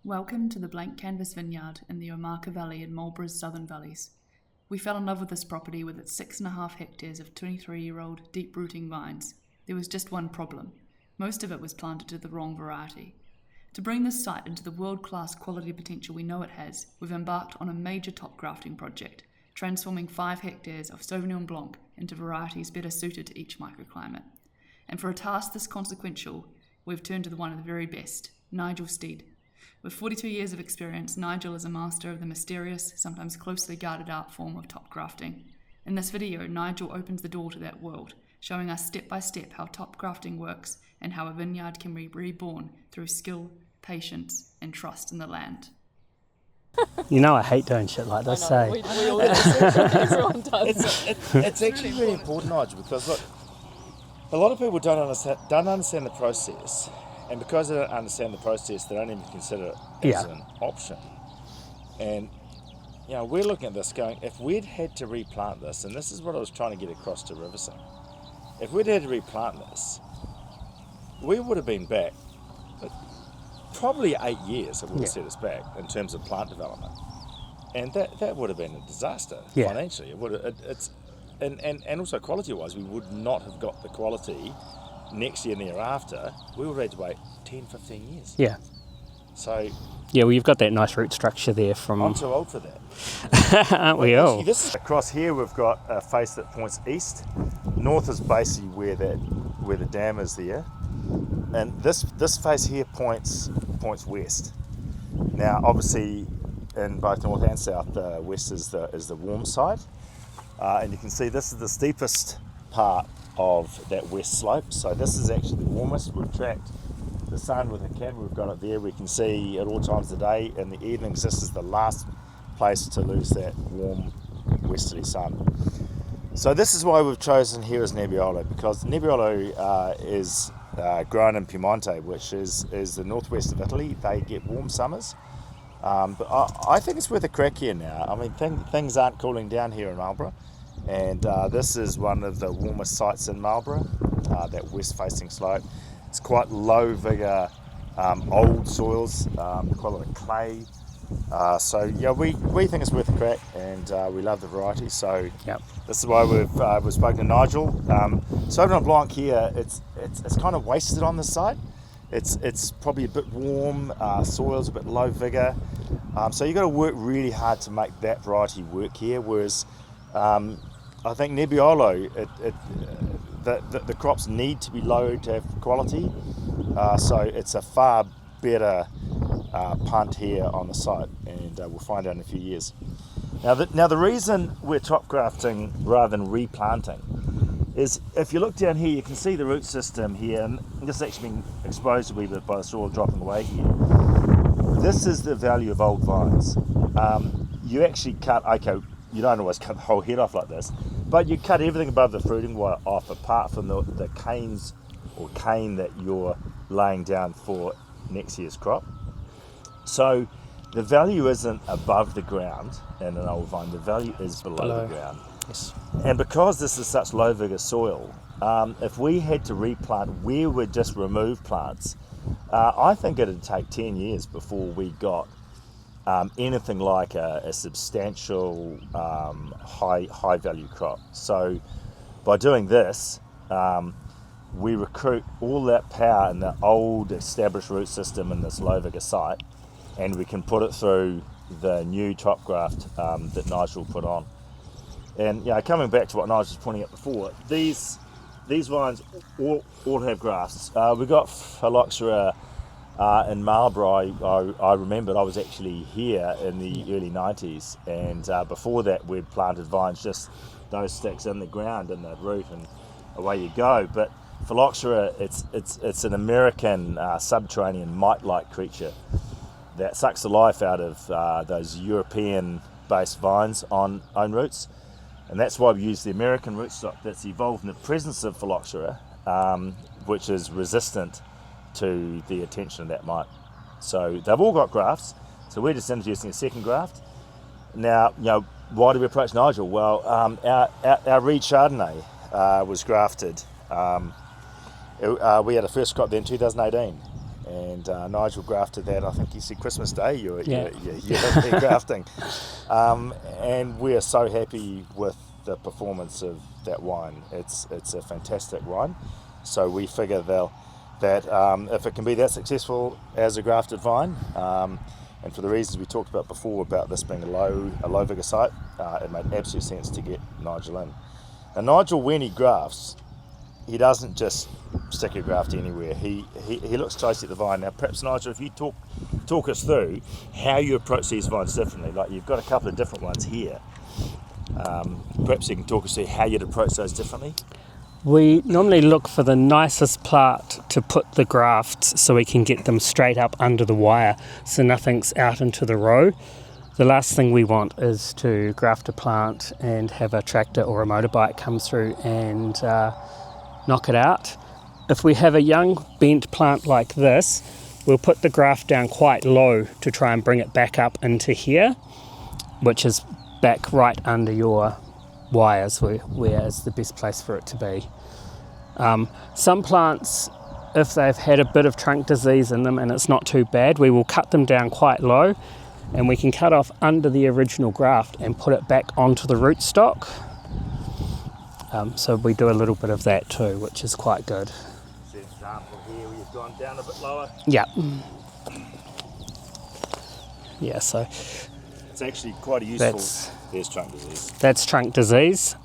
Welcome to the Blank Canvas Vineyard in the Omaka Valley in Marlborough's southern valleys. We fell in love with this property with its 6.5 hectares of 23-year-old deep-rooting vines. There was just one problem. Most of it was planted to the wrong variety. To bring this site into the world-class quality potential we know it has, we've embarked on a major top-grafting project, transforming 5 hectares of Sauvignon Blanc into varieties better suited to each microclimate. And for a task this consequential, we've turned to one of the very best, Nigel Stead. With 42 years of experience, Nigel is a master of the mysterious, sometimes closely guarded art form of top-grafting. In this video, Nigel opens the door to that world, showing us step by step how top-grafting works and how a vineyard can be reborn through skill, patience, and trust in the land. You know I hate doing shit like this, say. We all do. Everyone does. It's actually really important, Nigel, because look, a lot of people don't understand the process, and because they don't understand the process, they don't even consider it as an option. And you know, we're looking at this going, if we'd had to replant this, and this is what I was trying to get across to Riverside, if we'd had to replant this, we would have been back probably 8 years. It would have set us back in terms of plant development, and that would have been a disaster financially. It would have, and also quality-wise, we would not have got the quality next year and the year after. We would have had to wait 10, 15 years. Yeah. So. Yeah, well, you've got that nice root structure there from. I'm too old for that. Aren't we all? Across here, we've got a face that points east. North is basically where the dam is there, and this face here points west. Now, obviously, in both north and south, the west is the warm side. And you can see this is the steepest part of that west slope. So this is actually the warmest. We've tracked the sun with a camera. We've got it there. We can see at all times of the day. In the evenings, this is the last place to lose that warm westerly sun. So this is why we've chosen here as Nebbiolo, because Nebbiolo is grown in Piemonte, which is the northwest of Italy. They get warm summers. But I think it's worth a crack here now. I mean, things aren't cooling down here in Marlborough, and this is one of the warmest sites in Marlborough, that west-facing slope. It's quite low-vigour, old soils, quite a lot of clay. So yeah, we think it's worth a crack, and we love the variety. So this is why we've spoken to Nigel. Sauvignon Blanc here, it's kind of wasted on this site. It's probably a bit warm, soil's a bit low vigour, so you've got to work really hard to make that variety work here, whereas I think Nebbiolo, the crops need to be low to have quality, so it's a far better punt here on the site, and we'll find out in a few years. Now the reason we're top grafting rather than replanting is, if you look down here, you can see the root system here, and this has actually been exposed a wee bit by the soil dropping away here. This is the value of old vines. You actually cut, you don't always cut the whole head off like this, but you cut everything above the fruiting wire off, apart from the canes or cane that you're laying down for next year's crop. So the value isn't above the ground in an old vine, the value is below the ground. Yes. And because this is such low vigour soil, if we had to replant where we'd just remove plants, I think it'd take 10 years before we got anything like a substantial high value crop. So by doing this, we recruit all that power in the old established root system in this low vigour site, and we can put it through the new top graft that Nigel put on. And coming back to what Nigel was pointing out before, these vines all have grafts. We got phylloxera in Marlborough. I remembered I was actually here in the early 90s, and before that we'd planted vines, just those sticks in the ground and the root, and away you go. But phylloxera, it's an American subterranean mite-like creature that sucks the life out of those European-based vines on own roots. And that's why we use the American rootstock that's evolved in the presence of phylloxera, which is resistant to the attention of that mite. So they've all got grafts, so we're just introducing a second graft. Now, why do we approach Nigel? Well, our Reed Chardonnay was grafted. We had a first crop there in 2018, and Nigel grafted that. I think he said Christmas Day. You're Yeah. there grafting, and we are so happy with the performance of that wine. It's a fantastic wine. So we figure that if it can be that successful as a grafted vine, and for the reasons we talked about before about this being a low vigour site, it made absolute sense to get Nigel in. Now Nigel, when he grafts, he doesn't just stick a graft anywhere. He looks closely at the vine. Now perhaps Nigel, if you talk us through how you approach these vines differently. Like you've got a couple of different ones here. Perhaps you can talk us through how you'd approach those differently. We normally look for the nicest plant to put the grafts so we can get them straight up under the wire so nothing's out into the row. The last thing we want is to graft a plant and have a tractor or a motorbike come through and knock it out. If we have a young bent plant like this, we'll put the graft down quite low to try and bring it back up into here, which is back right under your wires, where is the best place for it to be. Some plants, if they've had a bit of trunk disease in them and it's not too bad, we will cut them down quite low, and we can cut off under the original graft and put it back onto the rootstock. So we do a little bit of that too, which is quite good. Is there an example here where you've gone down a bit lower? Yeah. Yeah, so It's actually quite a useful. There's trunk disease. That's trunk disease.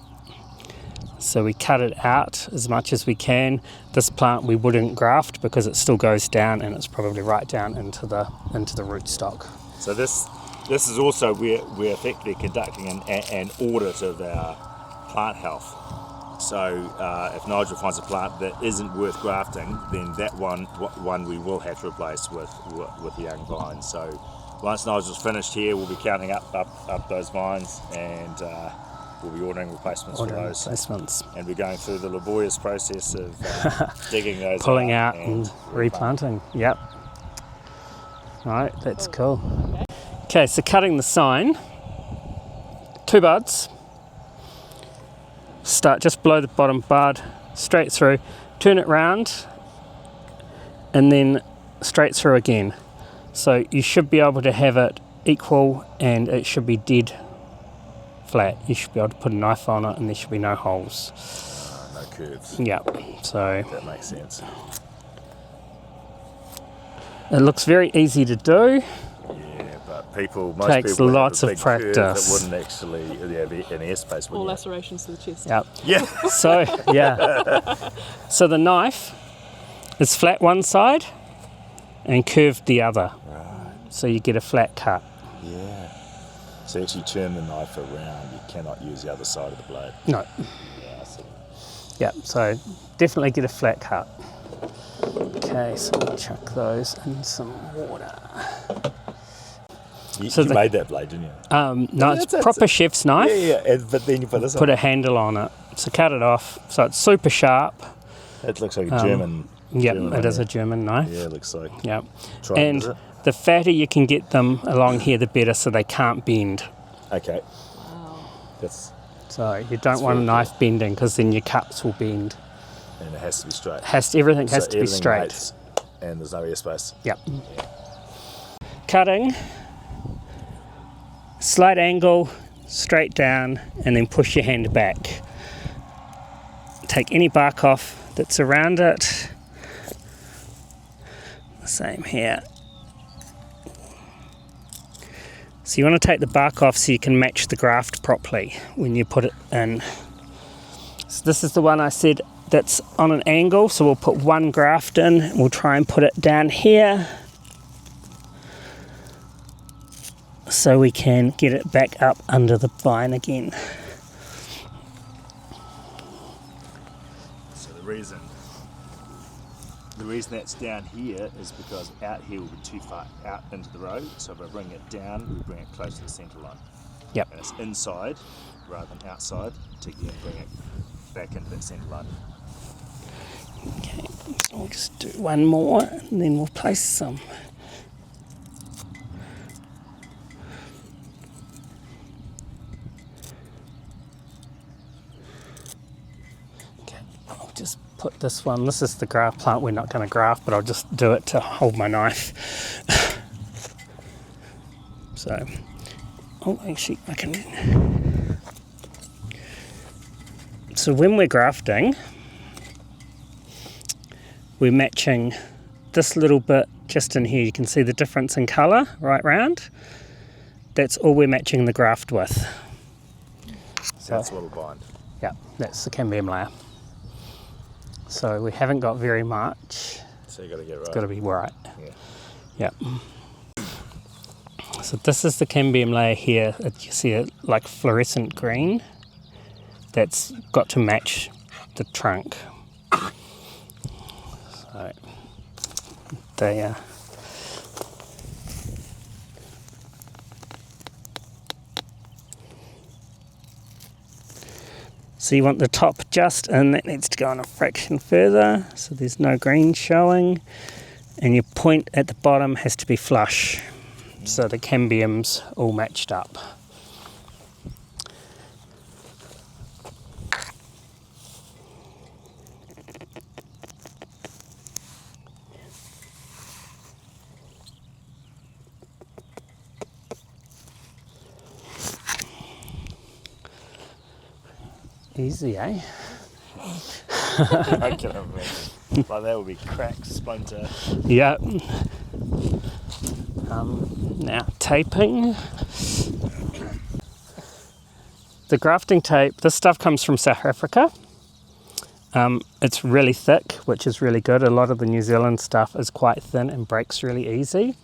So we cut it out as much as we can. This plant we wouldn't graft because it still goes down and it's probably right down into the rootstock. So this is also where we're effectively conducting an audit of our plant health. So if Nigel finds a plant that isn't worth grafting, then that one we will have to replace with the young vines. So once Nigel's finished here, we'll be counting up those vines, and we'll be ordering replacements for those. And we're going through the laborious process of digging those pulling out and replanting. Yep. Right, that's cool. Okay, so cutting the sign, 2 buds. Start just below the bottom bud, straight through, turn it round, and then straight through again. So you should be able to have it equal and it should be dead flat. You should be able to put a knife on it and there should be no holes. No curves. Yeah, so that makes sense. It looks very easy to do. Yeah, but most takes people lots have a of big curve practice. That wouldn't actually have an airspace. Or lacerations to the chest. Yep. Yeah. So so the knife is flat one side and curved the other. Right. So you get a flat cut. Yeah. So you actually turn the knife around. You cannot use the other side of the blade. No. Yeah, I see. Yeah, so definitely get a flat cut. Okay, so we'll chuck those in some water. You So made that blade, didn't you? No, it's proper chef's knife. Yeah. But then you put this Put on. a handle on it. So cut it off. So it's super sharp. It looks like a German. Yep, German it is a German knife. Yeah, it looks like. Yep. Try it, is And it? the fatter you can get them along here, the better, so they can't bend. Okay. Wow. That's So you don't want a very knife bending because then your cuts will bend. and it has to be straight. Everything has to be everything straight. mates, and there's no airspace. Yep. Cutting, slight angle, straight down, and then push your hand back. Take any bark off that's around it. The same here. So you want to take the bark off so you can match the graft properly when you put it in. So this is the one I said that's on an angle, so we'll put one graft in. We'll try and put it down here so we can get it back up under the vine again. So the reason that's down here is because out here will be too far out into the road. So if I bring it down, we bring it close to the centre line. Yep. And it's inside rather than outside to again bring it back into that centre line. Okay, so we'll just do one more and then we'll place some. Okay, I'll just put this one. This is the graft plant we're not going to graft, but I'll just do it to hold my knife. So, oh, actually, I can. So when we're grafting, we're matching this little bit just in here. You can see the difference in colour right round. That's all we're matching the graft with. So That's what'll bind. yeah, that's the cambium layer. So we haven't got very much. So you got to get it right. It's got to be right. Yeah. Yeah. So this is the cambium layer here. You see it like fluorescent green. That's got to match the trunk. So they So you want the top just in, that needs to go on a fraction further, so there's no green showing. And your point at the bottom has to be flush, so the cambium's all matched up. Easy, eh? I can imagine. Like that would be crack, splinter. Yeah. Now taping. The grafting tape, this stuff comes from South Africa. It's really thick, which is really good. A lot of the New Zealand stuff is quite thin and breaks really easy.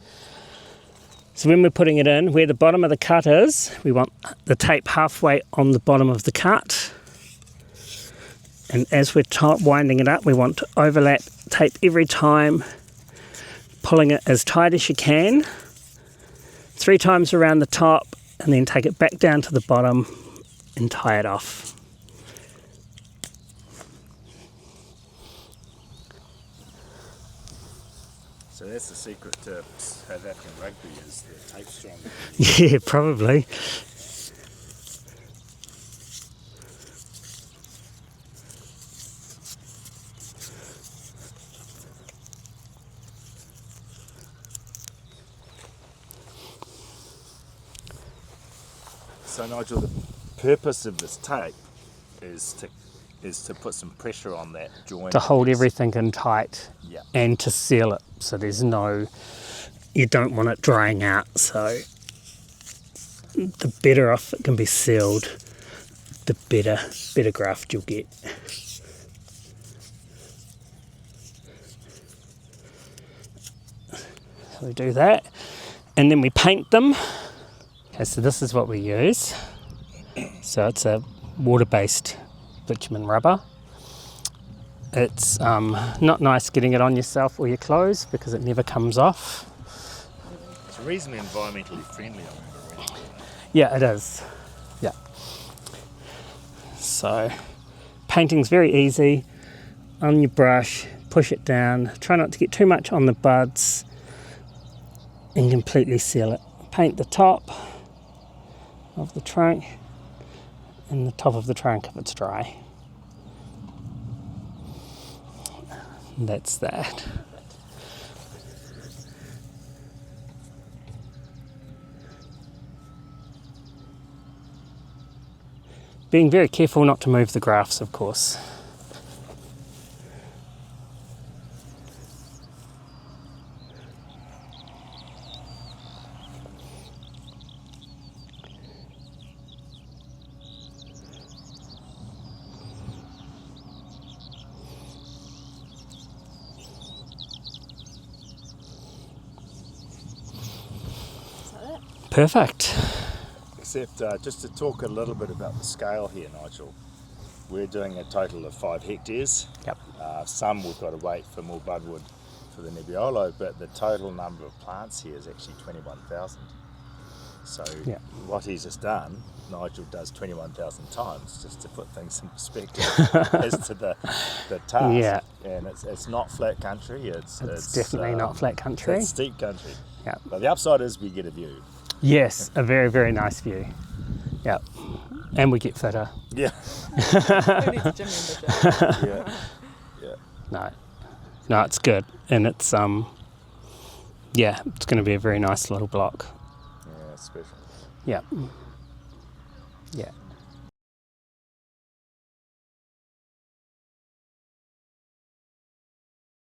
So when we're putting it in, where the bottom of the cut is, we want the tape halfway on the bottom of the cut. And as we're winding it up, we want to overlap tape every time, pulling it as tight as you can, 3 times around the top, and then take it back down to the bottom and tie it off. So that's the secret to South African rugby, is the tape strong. Yeah, probably. So Nigel, the purpose of this tape is to put some pressure on that joint. To hold everything in tight, Yeah. and to seal it, so there's no, you don't want it drying out, so the better off it can be sealed, the better graft you'll get. So we do that, and then we paint them. Okay, so this is what we use. So it's a water-based bitumen rubber. It's not nice getting it on yourself or your clothes because it never comes off. It's reasonably environmentally friendly, I remember. Yeah, it is. Yeah. So painting's very easy. On your brush, push it down. Try not to get too much on the buds and completely seal it. Paint the top of the trunk and the top of the trunk if it's dry. And that's that. Being very careful not to move the grafts, of course. Perfect. Except just to talk a little bit about the scale here, Nigel. We're doing a total of 5 hectares. Yep. Some we've got to wait for more budwood for the Nebbiolo, but the total number of plants here is actually 21,000. So Yep. what he's just done, Nigel does 21,000 times, just to put things in perspective as to the task. Yeah. And it's not flat country. It's definitely not flat country. It's steep country. Yeah. But the upside is we get a view. Yes, a very, very nice view. Yep. And we get fitter. Yeah. Who needs a gym membership? Yeah. Yeah. No, it's good, and it's it's going to be a very nice little block. Yeah, it's special. Yeah. Yeah.